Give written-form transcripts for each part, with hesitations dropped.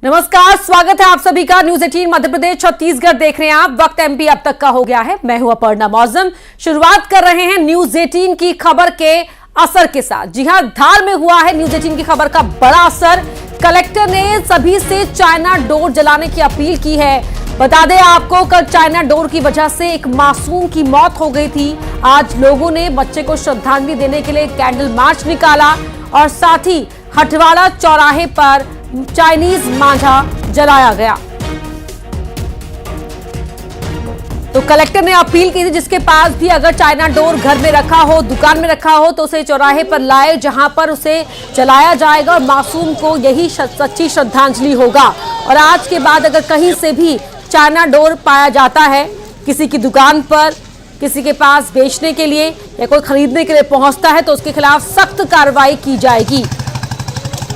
नमस्कार, स्वागत है आप सभी का। न्यूज 18 मध्य प्रदेश छत्तीसगढ़ देख रहे हैं आप। वक्त एमपी अब तक का हो गया है। मैं हूं अपर्णा मौजम। शुरुआत कर रहे हैं न्यूज 18 की खबर के असर के साथ। जी हां, धार में हुआ है न्यूज 18 की खबर का बड़ा असर। कलेक्टर ने सभी से चाइना डोर जलाने की अपील की है। बता दें आपको, कल चाइना डोर की वजह से एक मासूम की मौत हो गई थी। आज लोगों ने बच्चे को श्रद्धांजलि देने के लिए कैंडल मार्च निकाला और साथ ही हटवाड़ा चौराहे पर चाइनीज मांझा जलाया गया। तो कलेक्टर ने अपील की थी, जिसके पास भी अगर चाइना डोर घर में रखा हो, दुकान में रखा हो, तो उसे चौराहे पर लाए, जहां पर उसे जलाया जाएगा और मासूम को यही सच्ची श्रद्धांजलि होगा। और आज के बाद अगर कहीं से भी चाइना डोर पाया जाता है किसी की दुकान पर, किसी के पास बेचने के लिए या कोई खरीदने के लिए पहुंचता है, तो उसके खिलाफ सख्त कार्रवाई की जाएगी।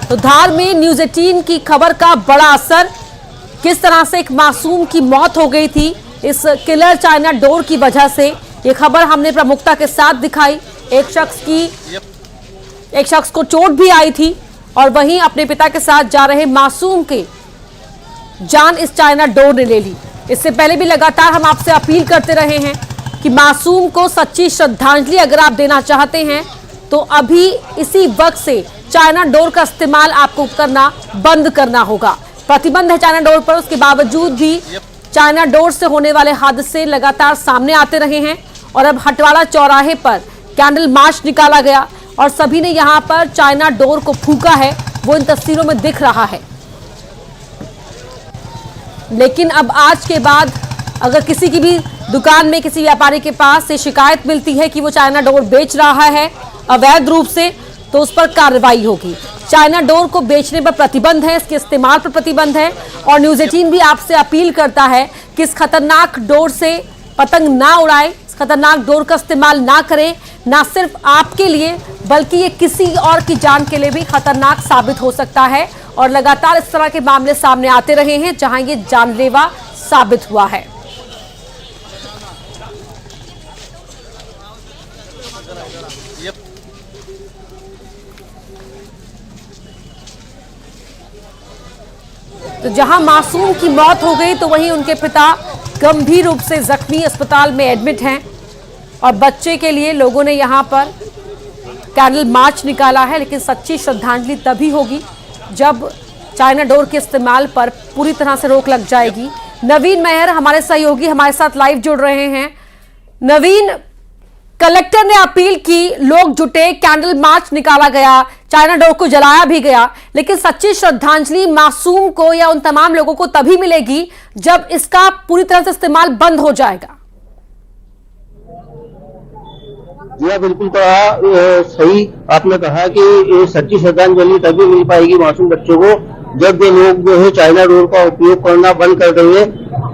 तो धार में न्यूज 18 की खबर का बड़ा असर। किस तरह से एक मासूम की मौत हो गई थी इस किलर चाइना डोर की वजह से, ये खबर हमने प्रमुखता के साथ दिखाई। एक शख्स को चोट भी आई थी और वहीं अपने पिता के साथ जा रहे मासूम के जान इस चाइना डोर ने ले ली। इससे पहले भी लगातार हम आपसे अपील करते रहे हैं कि मासूम को सच्ची श्रद्धांजलि अगर आप देना चाहते हैं तो अभी इसी वक्त से चाइना डोर का इस्तेमाल आपको करना बंद करना होगा। प्रतिबंध है चाइना डोर पर, उसके बावजूद भी चाइना डोर से होने वाले हादसे लगातार सामने आते रहे हैं। और अब हटवाड़ा चौराहे पर कैंडल मार्च निकाला गया और सभी ने यहां पर चाइना डोर को फूंका है, वो इन तस्वीरों में दिख रहा है। लेकिन अब आज के बाद अगर किसी की भी दुकान में किसी व्यापारी के पास से शिकायत मिलती है कि वो चाइना डोर बेच रहा है अवैध रूप से, तो उस पर कार्रवाई होगी। चाइना डोर को बेचने पर प्रतिबंध है, इसके इस्तेमाल पर प्रतिबंध है। और न्यूज 18 भी आपसे अपील करता है कि इस खतरनाक डोर से पतंग ना उड़ाए, इस खतरनाक डोर का इस्तेमाल ना करें। ना सिर्फ आपके लिए बल्कि ये किसी और की जान के लिए भी खतरनाक साबित हो सकता है। और लगातार इस तरह के मामले सामने आते रहे हैं जहां ये जानलेवा साबित हुआ है। तो जहां मासूम की मौत हो गई, तो वहीं उनके पिता गंभीर रूप से जख्मी अस्पताल में एडमिट हैं। और बच्चे के लिए लोगों ने यहां पर कैंडल मार्च निकाला है। लेकिन सच्ची श्रद्धांजलि तभी होगी जब चाइना डोर के इस्तेमाल पर पूरी तरह से रोक लग जाएगी। नवीन मेहर हमारे सहयोगी हमारे साथ लाइव जुड़ रहे हैं। नवीन, कलेक्टर ने अपील की, लोग जुटे, कैंडल मार्च निकाला गया, चाइना डोर को जलाया भी गया, लेकिन सच्ची श्रद्धांजलि मासूम को या उन तमाम लोगों को तभी मिलेगी जब इसका पूरी तरह से इस्तेमाल बंद हो जाएगा। जी हाँ, बिल्कुल कहा, सही आपने कहा कि सच्ची श्रद्धांजलि तभी मिल पाएगी मासूम बच्चों को जब ये लोग जो है चाइना डोर का उपयोग करना बंद कर देंगे।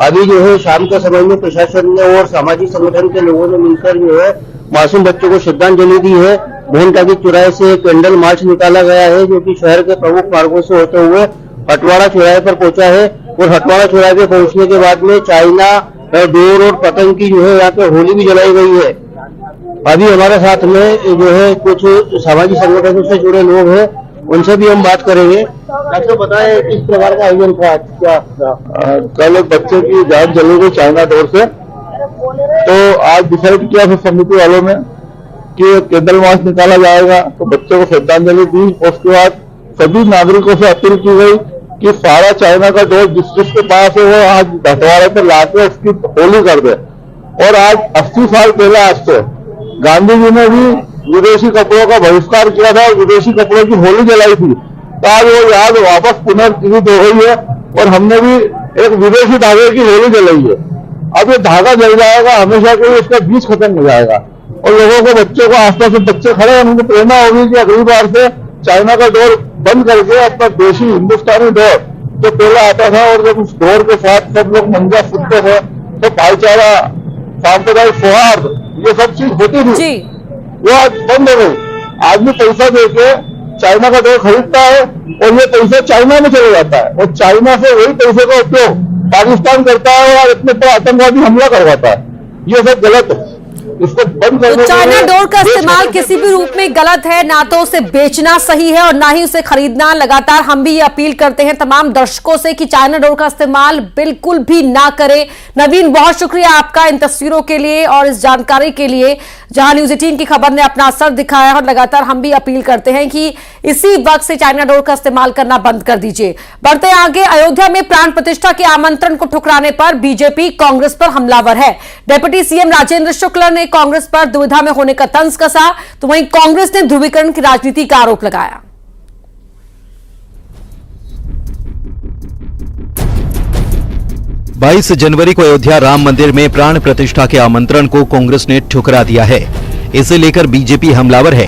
अभी जो है शाम के समय में प्रशासन ने और सामाजिक संगठन के लोगों ने मिलकर जो है मासूम बच्चों को श्रद्धांजलि दी है। मोहनटाकी चौराहे से कैंडल मार्च निकाला गया है, जो कि शहर के प्रमुख मार्गों से होते हुए हटवाड़ा चौराहे पर पहुंचा है। और हटवाड़ा चौराहे पे पहुंचने के बाद में चाइना डोर और पतंग की जो है यहाँ पे होली भी जलाई गई है। अभी हमारे साथ में जो है कुछ सामाजिक संगठनों से जुड़े लोग हैं, उनसे भी हम बात करेंगे। आपको बताएं किस प्रकार का आयोजन था? क्या कल एक बच्चे की जान चली गई चाइना डोर से, तो आज डिसाइड किया फिर समिति वालों ने कि कैंडल मार्च निकाला जाएगा, तो बच्चों को श्रद्धांजलि दी। उसके बाद सभी नागरिकों से अपील की गई कि सारा चाइना का डोर जिसके पास है वो आज हटवाड़े पर लाके उसकी होली कर दे। और आज 80 साल पहले आज से गांधी जी ने भी विदेशी कपड़ों का बहिष्कार किया था और विदेशी कपड़ों की होली जलाई थी। तो आज वो याद वापस पुनर्जीवित हो गई है और हमने भी एक विदेशी धागे की होली जलाई है। अब ये धागा जल जाएगा हमेशा के लिए, उसका बीज खत्म हो जाएगा और लोगों को, बच्चों को, आसपास से बच्चे खड़े हैं, उनको प्रेरणा होगी कि अगली बार से चाइना का डोर बंद करके अपना देशी हिंदुस्तानी डोर जो पहले आता था, और जब उस डोर के साथ सब लोग मंजा फूटते थे तो भाईचारा, सांप्रदायिक सौहार्द, ये सब चीज होती थी, वो आज बंद हो गई। आदमी पैसा देके चाइना का डोर खरीदता है और ये पैसा चाइना में चले जाता है और चाइना से वही पैसे का उपयोग पाकिस्तान करता है और अपने पर आतंकवादी हमला करवाता है। ये सब गलत है। इसको बंद तो करने चाइना डोर का देश इस्तेमाल के किसी भी रूप में गलत है, ना तो उसे बेचना सही है और ना ही उसे खरीदना। लगातार हम भी ये अपील करते हैं तमाम दर्शकों से कि चाइना डोर का इस्तेमाल बिल्कुल भी ना करें। नवीन, बहुत शुक्रिया आपका इन तस्वीरों के लिए और इस जानकारी के लिए, जहां न्यूज 18 की खबर ने अपना असर दिखाया है। और लगातार हम भी अपील करते हैं कि इसी वक्त से चाइना डोर का इस्तेमाल करना बंद कर दीजिए। बढ़ते आगे, अयोध्या में प्राण प्रतिष्ठा के आमंत्रण को ठुकराने पर बीजेपी कांग्रेस पर हमलावर है। डिप्टी सीएम राजेंद्र शुक्ला ने कांग्रेस पर दुविधा में होने का तंज कसा, तो वहीं कांग्रेस ने ध्रुवीकरण की राजनीति का आरोप लगाया। 22 जनवरी को अयोध्या राम मंदिर में प्राण प्रतिष्ठा के आमंत्रण को कांग्रेस ने ठुकरा दिया है। इसे लेकर बीजेपी हमलावर है।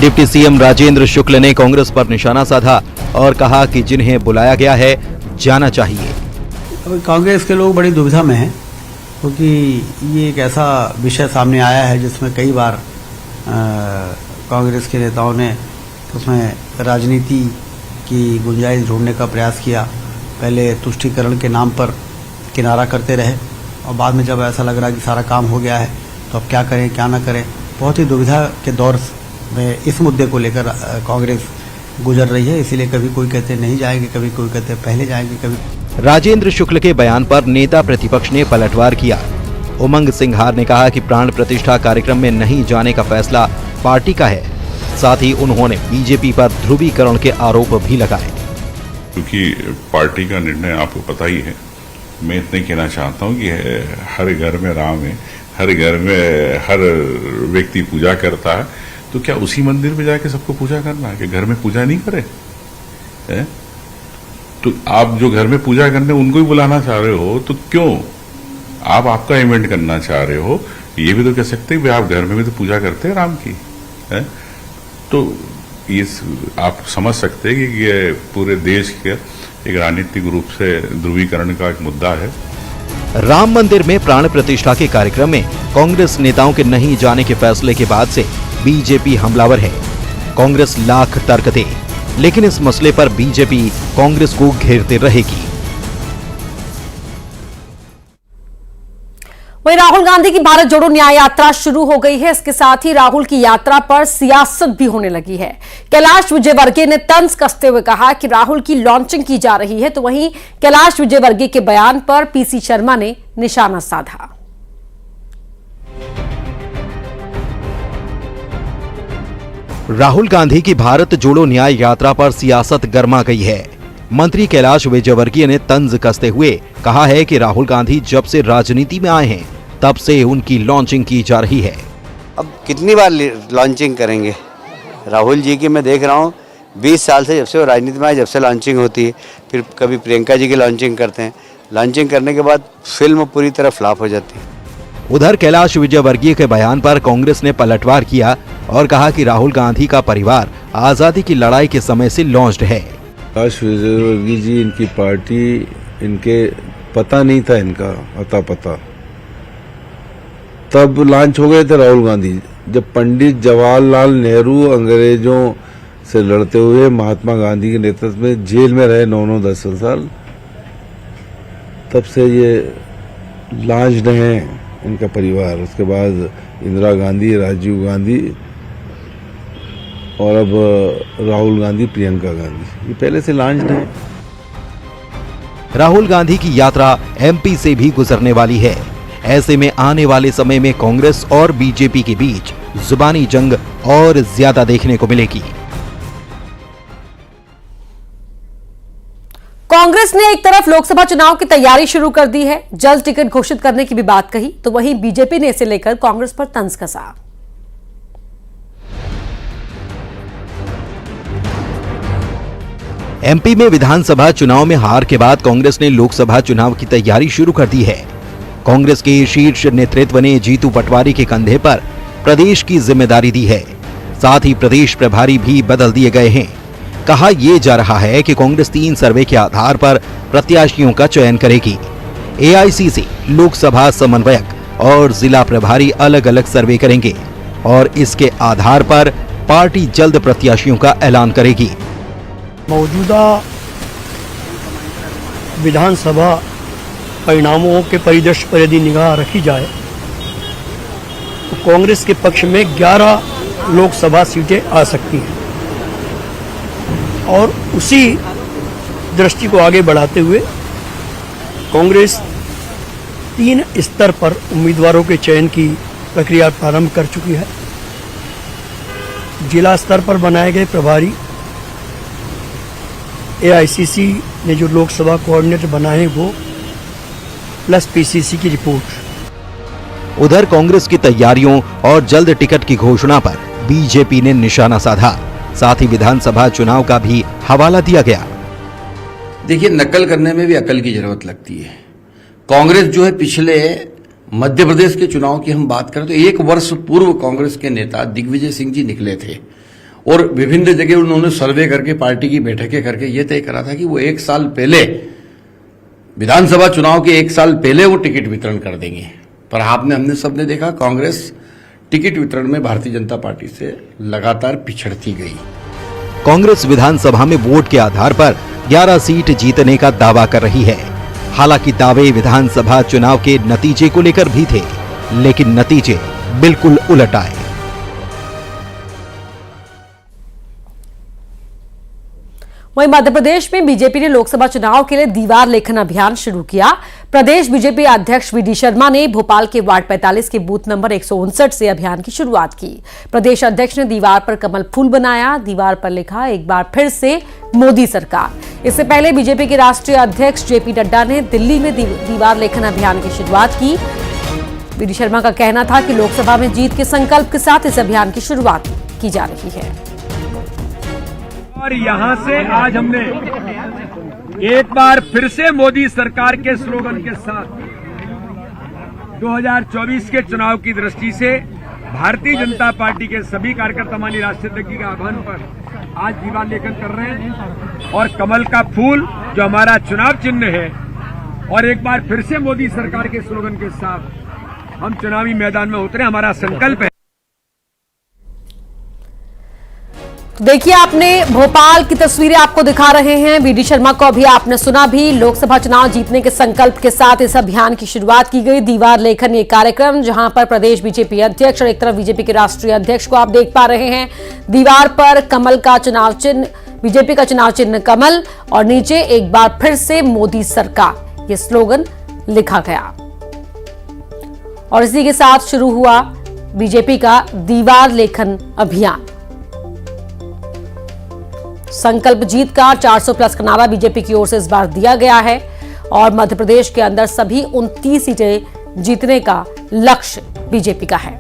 डिप्टी सीएम राजेंद्र शुक्ल ने कांग्रेस पर निशाना साधा और कहा कि जिन्हें बुलाया गया है जाना चाहिए। कांग्रेस के लोग बड़ी दुविधा में हैं, क्योंकि ये एक ऐसा विषय सामने आया है जिसमें कई बार कांग्रेस के नेताओं ने उसमें राजनीति की गुंजाइश ढूंढने का प्रयास किया। पहले तुष्टीकरण के नाम पर किनारा करते रहे और बाद में जब ऐसा लग रहा कि सारा काम हो गया है तो अब क्या करें क्या ना करें, बहुत ही दुविधा के दौर में इस मुद्दे को लेकर कांग्रेस गुजर रही है। इसीलिए कभी कोई कहते नहीं जाएंगे, कभी कोई कहते पहले जाएंगे, कभी। राजेंद्र शुक्ल के बयान पर नेता प्रतिपक्ष ने पलटवार किया। उमंग सिंघार ने कहा कि प्राण प्रतिष्ठा कार्यक्रम में नहीं जाने का फैसला पार्टी का है। साथ ही उन्होंने बीजेपी पर ध्रुवीकरण के आरोप भी लगाए। क्योंकि पार्टी का निर्णय आपको पता ही है। मैं इतने कहना चाहता हूँ कि हर घर में राम है, हर घर में हर व्यक्ति पूजा करता है, तो क्या उसी मंदिर में जाके सबको पूजा करना है कि घर में पूजा नहीं करे? तो आप जो घर में पूजा करने उनको ही बुलाना चाह रहे हो, तो क्यों आप आपका इवेंट करना चाह रहे हो? ये भी तो कह सकते हैं आप घर में भी तो पूजा करते हैं राम की, है? तो ये आप समझ सकते हैं कि ये पूरे देश के एक राजनीतिक रूप से ध्रुवीकरण का एक मुद्दा है। राम मंदिर में प्राण प्रतिष्ठा के कार्यक्रम में कांग्रेस नेताओं के नहीं जाने के फैसले के बाद से बीजेपी हमलावर है। कांग्रेस लाख तर्क दे, लेकिन इस मसले पर बीजेपी कांग्रेस को घेरते रहेगी। वहीं राहुल गांधी की भारत जोड़ो न्याय यात्रा शुरू हो गई है। इसके साथ ही राहुल की यात्रा पर सियासत भी होने लगी है। कैलाश विजयवर्गीय ने तंज कसते हुए कहा कि राहुल की लॉन्चिंग की जा रही है, तो वहीं कैलाश विजयवर्गीय के बयान पर पीसी शर्मा ने निशाना साधा। राहुल गांधी की भारत जोड़ो न्याय यात्रा पर सियासत गर्मा गई है। मंत्री कैलाश विजयवर्गीय ने तंज कसते हुए कहा है कि राहुल गांधी जब से राजनीति में आए हैं तब से उनकी लॉन्चिंग की जा रही है। अब कितनी बार लॉन्चिंग करेंगे राहुल जी की? मैं देख रहा हूँ 20 साल से, जब से वो राजनीति में आए, जब से लॉन्चिंग होती है, फिर कभी प्रियंका जी की लॉन्चिंग करते हैं। लॉन्चिंग करने के बाद फिल्म पूरी तरह फ्लॉप हो जाती है। उधर कैलाश विजयवर्गीय के बयान पर कांग्रेस ने पलटवार किया और कहा कि राहुल गांधी का परिवार आजादी की लड़ाई के समय से लॉन्च्ड है। कैलाश विजयवर्गीय जी, इनकी पार्टी, इनके पता नहीं था, इनका अता पता तब लॉन्च हो गए थे राहुल गांधी, जब पंडित जवाहरलाल नेहरू अंग्रेजों से लड़ते हुए महात्मा गांधी के नेतृत्व में जेल में रहे 9-10 साल, तब से ये लॉन्च्ड हैं इनका परिवार। उसके बाद इंदिरा गांधी, राजीव गांधी और अब राहुल गांधी, प्रियंका गांधी, ये पहले से लॉन्च्ड हैं। राहुल गांधी की यात्रा एमपी से भी गुजरने वाली है। ऐसे में आने वाले समय में कांग्रेस और बीजेपी के बीच जुबानी जंग और ज्यादा देखने को मिलेगी। कांग्रेस ने एक तरफ लोकसभा चुनाव की तैयारी शुरू कर दी है, जल्द टिकट घोषित करने की भी बात कही, तो वहीं बीजेपी ने इसे लेकर कांग्रेस पर तंज कसा। एमपी में विधानसभा चुनाव में हार के बाद कांग्रेस ने लोकसभा चुनाव की तैयारी शुरू कर दी है। कांग्रेस के शीर्ष नेतृत्व ने जीतू पटवारी के कंधे पर प्रदेश की जिम्मेदारी दी है। साथ ही प्रदेश प्रभारी भी बदल दिए गए हैं। कहा यह जा रहा है कि कांग्रेस 3 सर्वे के आधार पर प्रत्याशियों का चयन करेगी। एआईसीसी, लोकसभा समन्वयक और जिला प्रभारी अलग अलग सर्वे करेंगे और इसके आधार पर पार्टी जल्द प्रत्याशियों का ऐलान करेगी। मौजूदा विधानसभा परिणामों के परिदृश्य पर यदि निगाह रखी जाए तो कांग्रेस के पक्ष में 11 लोकसभा सीटें आ सकती हैं और उसी दृष्टि को आगे बढ़ाते हुए कांग्रेस 3 स्तर पर उम्मीदवारों के चयन की प्रक्रिया प्रारंभ कर चुकी है। जिला स्तर पर बनाए गए प्रभारी, एआईसीसी ने जो लोकसभा कोऑर्डिनेटर बनाए वो, प्लस पीसीसी की रिपोर्ट। उधर कांग्रेस की तैयारियों और जल्द टिकट की घोषणा पर बीजेपी ने निशाना साधा। साथ ही विधानसभा चुनाव का भी हवाला दिया गया। देखिए, नकल करने में भी अकल की जरूरत लगती है। कांग्रेस जो है, पिछले मध्य प्रदेश के चुनाव की हम बात करें तो 1 वर्ष पूर्व कांग्रेस के नेता दिग्विजय सिंह जी निकले थे और विभिन्न जगह उन्होंने सर्वे करके, पार्टी की बैठकें करके ये तय करा था कि वो 1 साल पहले, विधानसभा चुनाव के 1 साल पहले वो टिकट वितरण कर देंगे। पर हमने सबने देखा कांग्रेस टिकट वितरण में भारतीय जनता पार्टी से लगातार पिछड़ती गई। कांग्रेस विधानसभा में वोट के आधार पर 11 सीट जीतने का दावा कर रही है। हालांकि दावे विधानसभा चुनाव के नतीजे को लेकर भी थे, लेकिन नतीजे बिल्कुल उलट आए। वहीं मध्य प्रदेश में बीजेपी ने लोकसभा चुनाव के लिए दीवार लेखन अभियान शुरू किया। प्रदेश बीजेपी अध्यक्ष वीडी शर्मा ने भोपाल के वार्ड 45 के बूथ नंबर 159 से अभियान की शुरुआत की। प्रदेश अध्यक्ष ने दीवार पर कमल फूल बनाया, दीवार पर लिखा, एक बार फिर से मोदी सरकार। इससे पहले बीजेपी के राष्ट्रीय अध्यक्ष जेपी नड्डा ने दिल्ली में दीवार लेखन अभियान की शुरुआत की। वीडी शर्मा का कहना था कि लोकसभा में जीत के संकल्प के साथ इस अभियान की शुरुआत की जा रही है। और यहां से आज हमने एक बार फिर से मोदी सरकार के स्लोगन के साथ 2024 के चुनाव की दृष्टि से भारतीय जनता पार्टी के सभी कार्यकर्ता माननीय राष्ट्रीय अध्यक्ष के आह्वान पर आज दीवार लेखन कर रहे हैं और कमल का फूल जो हमारा चुनाव चिन्ह है और एक बार फिर से मोदी सरकार के स्लोगन के साथ हम चुनावी मैदान में उतरे, हमारा संकल्प है। देखिए, आपने भोपाल की तस्वीरें आपको दिखा रहे हैं। वीडी शर्मा को अभी आपने सुना भी। लोकसभा चुनाव जीतने के संकल्प के साथ इस अभियान की शुरुआत की गई। दीवार लेखन ये कार्यक्रम, जहां पर प्रदेश बीजेपी अध्यक्ष और एक तरफ बीजेपी के राष्ट्रीय अध्यक्ष को आप देख पा रहे हैं। दीवार पर कमल का चुनाव चिन्ह, बीजेपी का चुनाव चिन्ह कमल और नीचे एक बार फिर से मोदी सरकार, ये स्लोगन लिखा गया। और इसी के साथ शुरू हुआ बीजेपी का दीवार लेखन अभियान। संकल्प जीत का 400 प्लस का नारा बीजेपी की ओर से इस बार दिया गया है और मध्य प्रदेश के अंदर सभी 29 सीटें जीतने का लक्ष्य बीजेपी का है।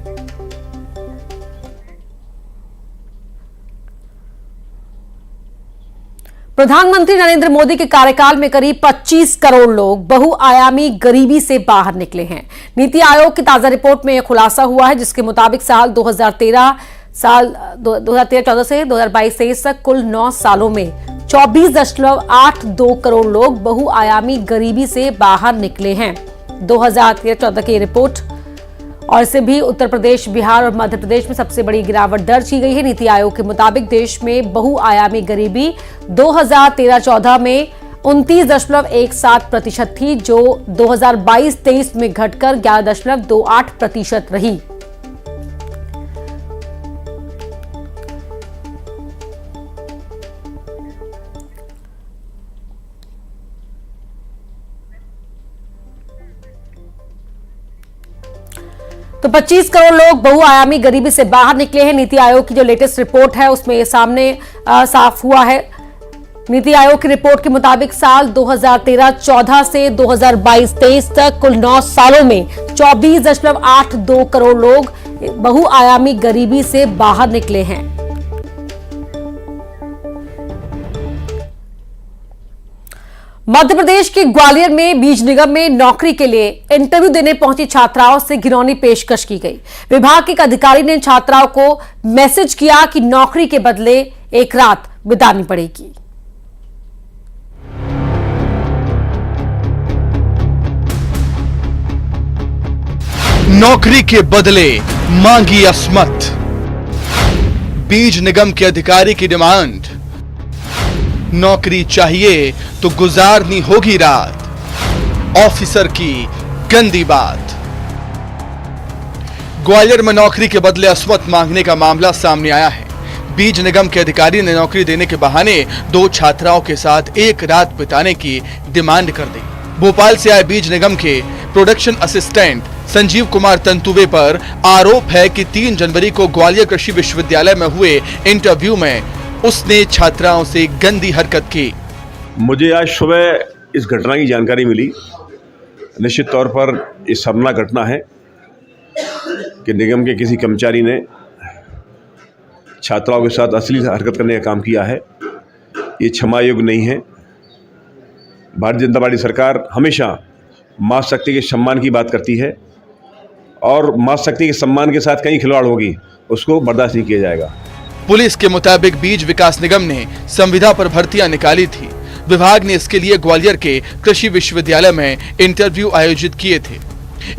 प्रधानमंत्री नरेंद्र मोदी के कार्यकाल में करीब 25 करोड़ लोग बहुआयामी गरीबी से बाहर निकले हैं। नीति आयोग की ताजा रिपोर्ट में यह खुलासा हुआ है, जिसके मुताबिक साल 2013-14 से 2022-23 तक कुल 9 सालों में 24.82 करोड़ लोग बहुआयामी गरीबी से बाहर निकले हैं। 2013-14 की रिपोर्ट और इससे भी उत्तर प्रदेश, बिहार और मध्य प्रदेश में सबसे बड़ी गिरावट दर्ज की गई है। नीति आयोग के मुताबिक देश में बहुआयामी गरीबी 2013-14 में 29.17% थी, जो 2022-23 में घटकर 11.28% रही। तो 25 करोड़ लोग बहुआयामी गरीबी से बाहर निकले हैं। नीति आयोग की जो लेटेस्ट रिपोर्ट है उसमें ये सामने साफ हुआ है। नीति आयोग की रिपोर्ट के मुताबिक साल 2013-14 से 2022-23 तक कुल 9 सालों में 24.82 करोड़ लोग बहुआयामी गरीबी से बाहर निकले हैं। मध्य प्रदेश के ग्वालियर में बीज निगम में नौकरी के लिए इंटरव्यू देने पहुंची छात्राओं से घिनौनी पेशकश की गई। विभाग के एक अधिकारी ने छात्राओं को मैसेज किया कि नौकरी के बदले एक रात बितानी पड़ेगी। नौकरी के बदले मांगी असमत, बीज निगम के अधिकारी की डिमांड, नौकरी चाहिए तो गुजारनी होगी रात, ऑफिसर की गंदी बात। ग्वालियर में नौकरी के बदले अस्मत मांगने का मामला सामने आया है। बीज निगम के अधिकारी ने नौकरी देने के बहाने 2 छात्राओं के साथ एक रात बिताने की डिमांड कर दी। भोपाल से आए बीज निगम के प्रोडक्शन असिस्टेंट संजीव कुमार तंतुवे पर आरोप है कि 3 जनवरी को ग्वालियर कृषि विश्वविद्यालय में हुए इंटरव्यू में उसने छात्राओं से गंदी हरकत की। मुझे आज सुबह इस घटना की जानकारी मिली। निश्चित तौर पर ये शर्मनाक घटना है कि निगम के किसी कर्मचारी ने छात्राओं के साथ अश्लील हरकत करने का काम किया है। ये क्षमा योग्य नहीं है। भारतीय जनता पार्टी सरकार हमेशा मातृशक्ति के सम्मान की बात करती है और मातृशक्ति के सम्मान के साथ कहीं खिलवाड़ होगी उसको बर्दाश्त नहीं किया जाएगा। पुलिस के मुताबिक बीज विकास निगम ने संविदा पर भर्तियां निकाली थी। विभाग ने इसके लिए ग्वालियर के कृषि विश्वविद्यालय में इंटरव्यू आयोजित किए थे।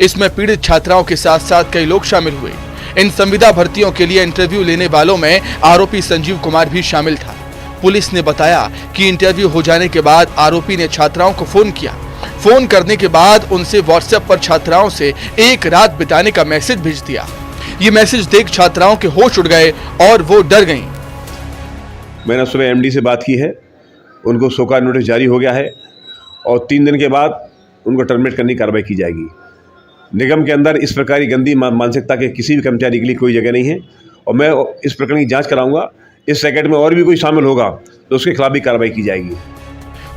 इसमें पीड़ित छात्राओं के साथ साथ कई लोग शामिल हुए। इन संविदा भर्तियों के लिए इंटरव्यू लेने वालों में आरोपी संजीव कुमार भी शामिल था। पुलिस ने बताया कि इंटरव्यू हो जाने के बाद आरोपी ने छात्राओं को फोन किया। फोन करने के बाद उनसे व्हाट्सएप पर छात्राओं से एक रात बिताने का मैसेज भेज दिया। ये मैसेज देख छात्राओं के होश उड़ गए और वो डर गईं। मैंने सुबह एमडी से बात की है, उनको शोकॉज नोटिस जारी हो गया है और 3 दिन के बाद उनको टर्मिनेट करने की कार्रवाई की जाएगी। निगम के अंदर इस प्रकार की गंदी मानसिकता के किसी भी कर्मचारी के लिए कोई जगह नहीं है और मैं इस प्रकरण की जांच कराऊंगा। इस रैकेट में और भी कोई शामिल होगा तो उसके खिलाफ भी कार्रवाई की जाएगी।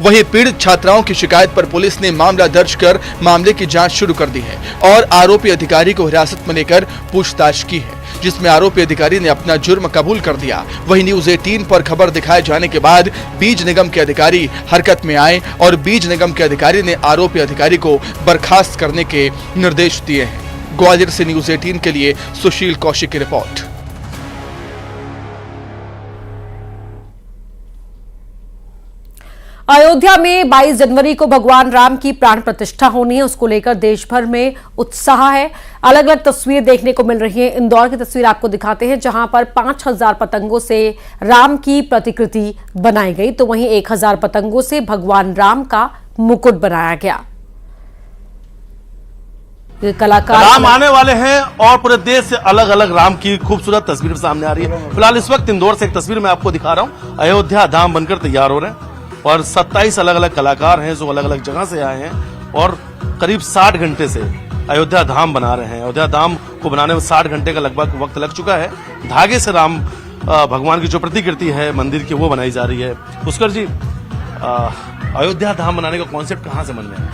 वहीं पीड़ित छात्राओं की शिकायत पर पुलिस ने मामला दर्ज कर मामले की जांच शुरू कर दी है और आरोपी अधिकारी को हिरासत में लेकर पूछताछ की है, जिसमें आरोपी अधिकारी ने अपना जुर्म कबूल कर दिया। वहीं न्यूज 18 पर खबर दिखाए जाने के बाद बीज निगम के अधिकारी हरकत में आए और बीज निगम के अधिकारी ने आरोपी अधिकारी को बर्खास्त करने के निर्देश दिए हैं। ग्वालियर से न्यूज 18 के लिए सुशील कौशिक की रिपोर्ट। अयोध्या में 22 जनवरी को भगवान राम की प्राण प्रतिष्ठा होनी है, उसको लेकर देश भर में उत्साह है। अलग अलग तस्वीर देखने को मिल रही है। इंदौर की तस्वीर आपको दिखाते हैं, जहां पर 5000 पतंगों से राम की प्रतिकृति बनाई गई, तो वहीं 1000 पतंगों से भगवान राम का मुकुट बनाया गया। कलाकार राम आने वाले हैं और पूरे देश से अलग अलग राम की खूबसूरत तस्वीर सामने आ रही है। फिलहाल इस वक्त इंदौर से एक तस्वीर मैं आपको दिखा रहा हूँ। अयोध्या धाम बनकर तैयार हो रहे हैं और 27 अलग अलग कलाकार हैं जो अलग अलग जगह से आए हैं और करीब 60 घंटे से अयोध्या धाम बना रहे हैं। अयोध्या धाम को बनाने में 60 घंटे का लगभग वक्त लग चुका है। धागे से राम भगवान की जो प्रतिकृति है मंदिर की वो बनाई जा रही है। पुष्कर जी, अयोध्या धाम बनाने का कॉन्सेप्ट कहाँ से मन में आया?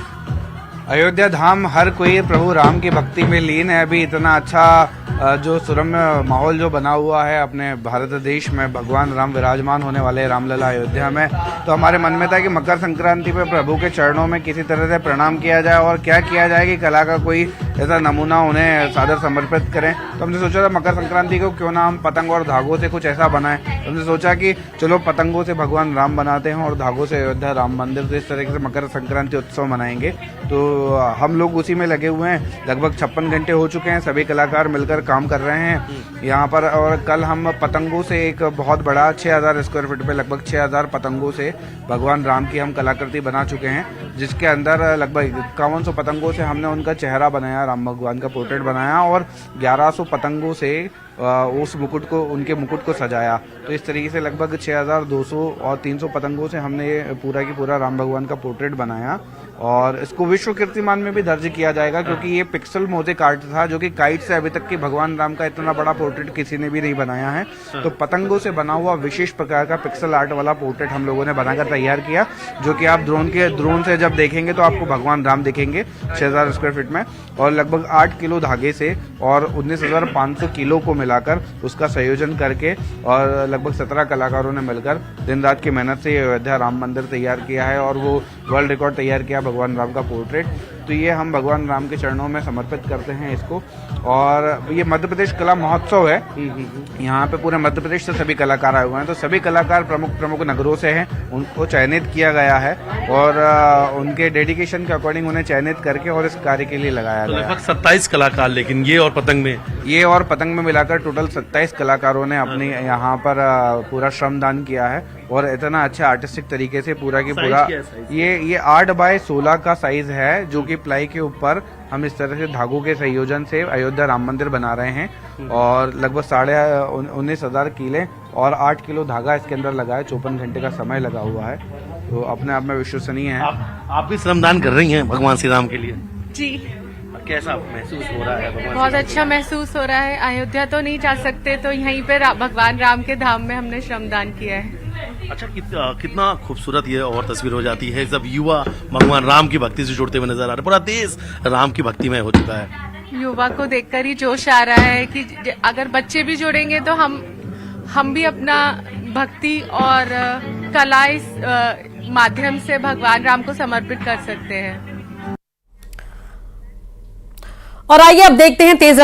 अयोध्या धाम हर कोई प्रभु राम की भक्ति में लीन है। अभी इतना अच्छा जो सुरम्य माहौल जो बना हुआ है अपने भारत देश में, भगवान राम विराजमान होने वाले रामलला अयोध्या में, तो हमारे मन में था कि मकर संक्रांति पे प्रभु के चरणों में किसी तरह से प्रणाम किया जाए और क्या किया जाए कि कला का कोई ऐसा नमूना उन्हें सादर समर्पित करें। तो हमने सोचा था मकर संक्रांति को क्यों ना हम पतंग और धागों से कुछ ऐसा बनाएं। तो हमने सोचा कि चलो पतंगों से भगवान राम बनाते हैं और धागों से अयोध्या राम मंदिर, तो इस तरीके से मकर संक्रांति उत्सव मनाएंगे। तो हम लोग उसी में लगे हुए हैं। लगभग 56 घंटे हो चुके हैं। सभी कलाकार मिलकर काम कर रहे हैं यहाँ पर। और कल हम पतंगों से एक बहुत बड़ा 6000 स्क्वायर फीट पे लगभग 6000 पतंगों से भगवान राम की हम कलाकृति बना चुके हैं, जिसके अंदर लगभग 5100 पतंगों से हमने उनका चेहरा बनाया, राम भगवान का पोर्ट्रेट बनाया और 1100 पतंगों से उस मुकुट को, उनके मुकुट को सजाया। तो इस तरीके से लगभग 6200 और 300 पतंगों से हमने ये पूरा की पूरा राम भगवान का पोर्ट्रेट बनाया और इसको विश्व कीर्तिमान में भी दर्ज किया जाएगा, क्योंकि ये पिक्सल मोज़ेक आर्ट था जो कि काइट से अभी तक की भगवान राम का इतना बड़ा पोर्ट्रेट किसी ने भी नहीं बनाया है। तो पतंगों से बना हुआ विशेष प्रकार का पिक्सल आर्ट वाला पोर्ट्रेट हम लोगों ने बनाकर तैयार किया, जो कि आप ड्रोन से जब देखेंगे तो आपको भगवान राम दिखेंगे 6000 स्क्वायर फीट में। और लगभग 8 किलो धागे से और 19,500 किलो को मिलाकर उसका संयोजन करके और लगभग 17 कलाकारों ने मिलकर दिन रात की मेहनत से अयोध्या राम मंदिर तैयार किया है और वो वर्ल्ड रिकॉर्ड तैयार किया भगवान राम का पोर्ट्रेट। तो ये हम भगवान राम के चरणों में समर्पित करते हैं इसको। और ये मध्य प्रदेश कला महोत्सव है, यहाँ पे पूरे मध्य प्रदेश से सभी कलाकार आए हुए हैं। तो सभी कलाकार प्रमुख नगरों से हैं, उनको चयनित किया गया है और उनके डेडिकेशन के अकॉर्डिंग उन्हें चयनित करके और इस कार्य के लिए लगाया गया। लगभग 27 कलाकार, लेकिन ये और पतंग में मिलाकर टोटल 27 कलाकारों ने अपनी यहाँ पर पूरा श्रमदान किया है और इतना अच्छा आर्टिस्टिक तरीके से पूरा की पूरा क्या है साइज? ये 8x16 का साइज है, जो कि प्लाई के ऊपर हम इस तरह से धागों के संयोजन से अयोध्या राम मंदिर बना रहे हैं। और लगभग 19,500 कीले और 8 किलो धागा इसके अंदर लगा है। 54 घंटे का समय लगा हुआ है, तो अपने आप में विश्वसनीय है। आप भी श्रमदान कर रही हैं भगवान श्री राम के लिए, जी। कैसा महसूस हो रहा है? भगवान बहुत अच्छा महसूस हो रहा है। अयोध्या तो नहीं जा सकते, तो यहीं पे भगवान राम के धाम में हमने श्रमदान किया है। अच्छा, कितना खूबसूरत ये और तस्वीर हो जाती है जब युवा भगवान राम की भक्ति से जुड़ते हुए नजर आ रहे हैं। पूरा देश राम की भक्ति में हो चुका है। युवा को देखकर ही जोश आ रहा है कि अगर बच्चे भी जुड़ेंगे तो हम भी अपना भक्ति और कला इस माध्यम से भगवान राम को समर्पित कर सकते हैं। और आइए अब देखते हैं तेज